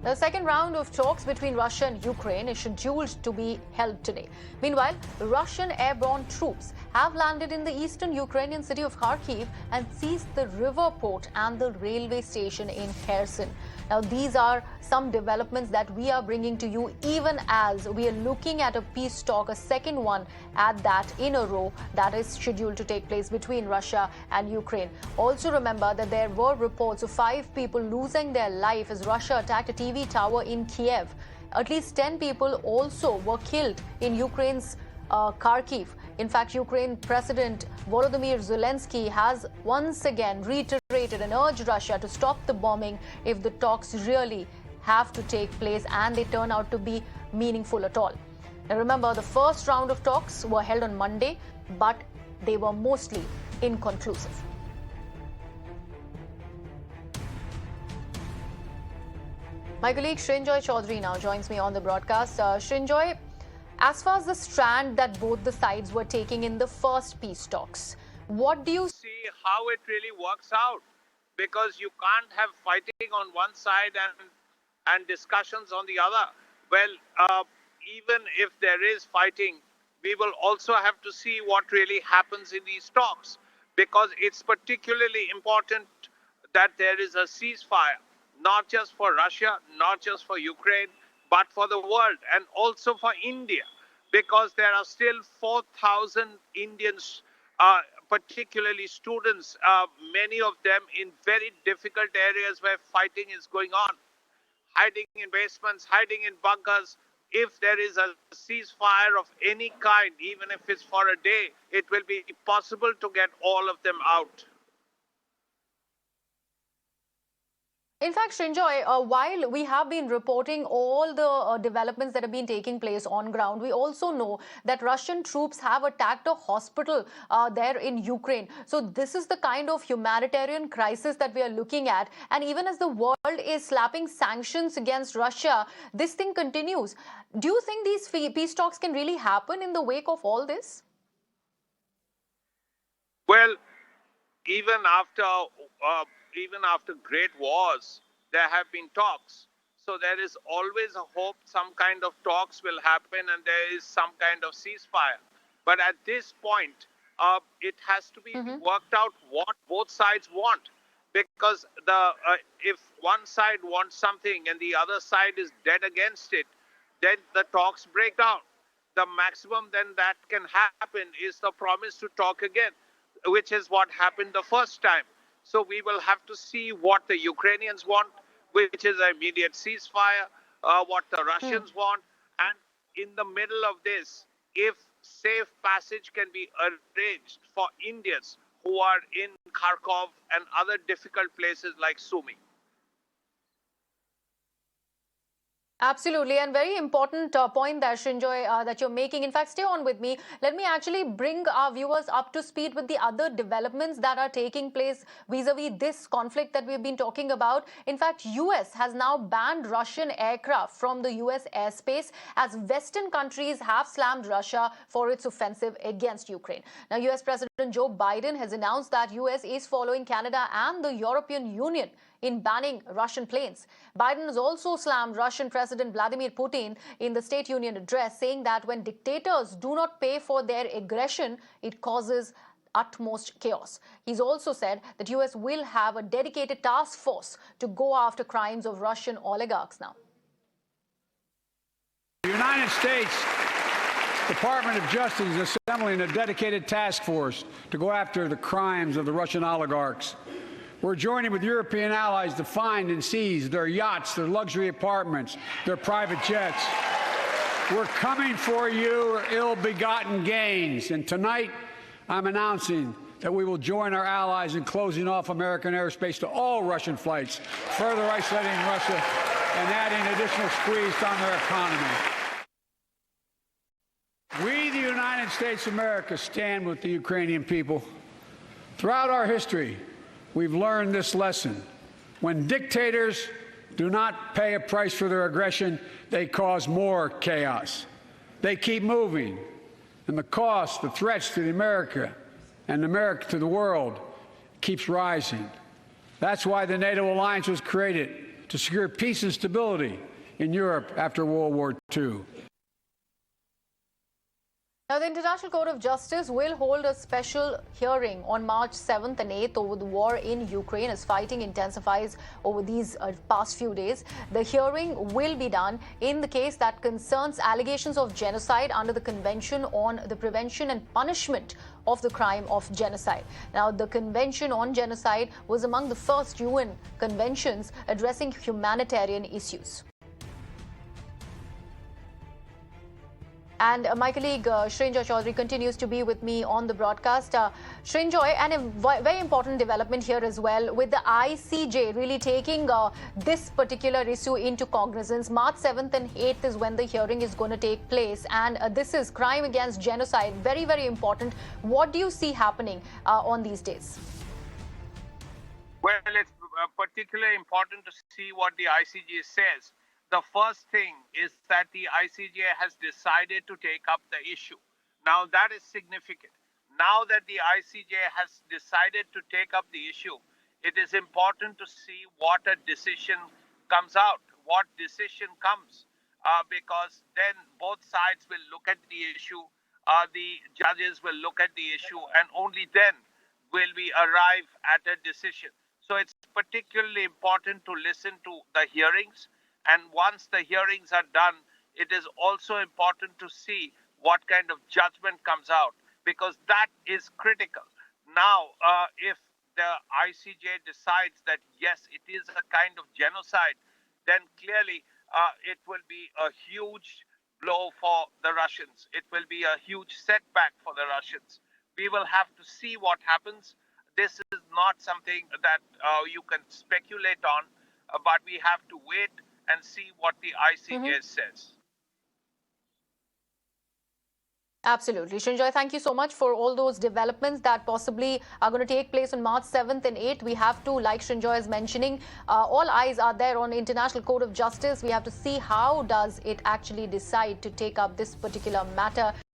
The second round of talks between Russia and Ukraine is scheduled to be held today. Meanwhile, Russian airborne troops have landed in the eastern Ukrainian city of Kharkiv and seized the river port and the railway station in Kherson. Now, these are some developments that we are bringing to you even as we are looking at a peace talk, a second one at that in a row that is scheduled to take place between Russia and Ukraine. Also remember that there were reports of 5 people losing their life as Russia attacked a TV tower in Kiev. At least 10 people also were killed in Ukraine's Kharkiv. In fact, Ukrainian President Volodymyr Zelensky has once again reiterated and urged Russia to stop the bombing if the talks really have to take place and they turn out to be meaningful at all. Now remember, the first round of talks were held on Monday, but they were mostly inconclusive. My colleague Srinjoy Chaudhary now joins me on the broadcast. Srinjoy, as far as the strand that both the sides were taking in the first peace talks, what do you see how it really works out? Because you can't have fighting on one side and discussions on the other. Well, even if there is fighting, we will also have to see what really happens in these talks, because it's particularly important that there is a ceasefire, not just for Russia, not just for Ukraine, but for the world and also for India, because there are still 4,000 Indians, particularly students, many of them in very difficult areas where fighting is going on, hiding in basements, hiding in bunkers. If there is a ceasefire of any kind, even if it's for a day, it will be possible to get all of them out. In fact, Srinjoy, while we have been reporting all the developments that have been taking place on ground, we also know that Russian troops have attacked a hospital there in Ukraine. So this is the kind of humanitarian crisis that we are looking at. And even as the world is slapping sanctions against Russia, this thing continues. Do you think these peace talks can really happen in the wake of all this? Well, even after great wars, there have been talks. So there is always a hope some kind of talks will happen and there is some kind of ceasefire. But at this point, it has to be worked out what both sides want. Because if one side wants something and the other side is dead against it, then the talks break down. The maximum then that can happen is the promise to talk again, which is what happened the first time. So we will have to see what the Ukrainians want, which is an immediate ceasefire, what the Russians want. And in the middle of this, if safe passage can be arranged for Indians who are in Kharkov and other difficult places like Sumy. Absolutely, and very important point there, Srinjoy, that you're making. In fact, stay on with me. Let me actually bring our viewers up to speed with the other developments that are taking place vis-a-vis this conflict that we've been talking about. In fact, US has now banned Russian aircraft from the US airspace as Western countries have slammed Russia for its offensive against Ukraine. Now, US President Joe Biden has announced that US is following Canada and the European Union in banning Russian planes. Biden has also slammed Russian President Vladimir Putin in the State Union address, saying that when dictators do not pay for their aggression, it causes utmost chaos. He's also said that US will have a dedicated task force to go after crimes of Russian oligarchs now. The United States Department of Justice is assembling a dedicated task force to go after the crimes of the Russian oligarchs. We're joining with European allies to find and seize their yachts, their luxury apartments, their private jets. We're coming for your ill-begotten gains. And tonight, I'm announcing that we will join our allies in closing off American airspace to all Russian flights, further isolating Russia and adding additional squeeze on their economy. We, the United States of America, stand with the Ukrainian people. Throughout our history, we've learned this lesson. When dictators do not pay a price for their aggression, they cause more chaos. They keep moving, and the cost, the threats to America and America to the world keeps rising. That's why the NATO alliance was created, to secure peace and stability in Europe after World War II. Now, the International Court of Justice will hold a special hearing on March 7th and 8th over the war in Ukraine as fighting intensifies over these past few days. The hearing will be done in the case that concerns allegations of genocide under the Convention on the Prevention and Punishment of the Crime of Genocide. Now, the Convention on Genocide was among the first UN conventions addressing humanitarian issues. And my colleague Srinjoy Chaudhary continues to be with me on the broadcast. Srinjoy, and a very important development here as well, with the ICJ really taking this particular issue into cognizance. March 7th and 8th is when the hearing is going to take place, and this is crime against genocide. Very, very important. What do you see happening on these days? Well, it's particularly important to see what the ICJ says. The first thing is that the ICJ has decided to take up the issue. Now, that is significant. Now that the ICJ has decided to take up the issue, it is important to see what a decision comes out, what decision comes, because then both sides will look at the issue, the judges will look at the issue, and only then will we arrive at a decision. So it's particularly important to listen to the hearings. And once the hearings are done, it is also important to see what kind of judgment comes out, because that is critical. Now, if the ICJ decides that, yes, it is a kind of genocide, then clearly it will be a huge blow for the Russians. It will be a huge setback for the Russians. We will have to see what happens. This is not something that you can speculate on, but we have to wait and see what the ICJ says. Absolutely. Srinjoy, thank you so much for all those developments that possibly are going to take place on March 7th and 8th. We have to, like Srinjoy is mentioning, all eyes are there on International Court of Justice. We have to see how does it actually decide to take up this particular matter.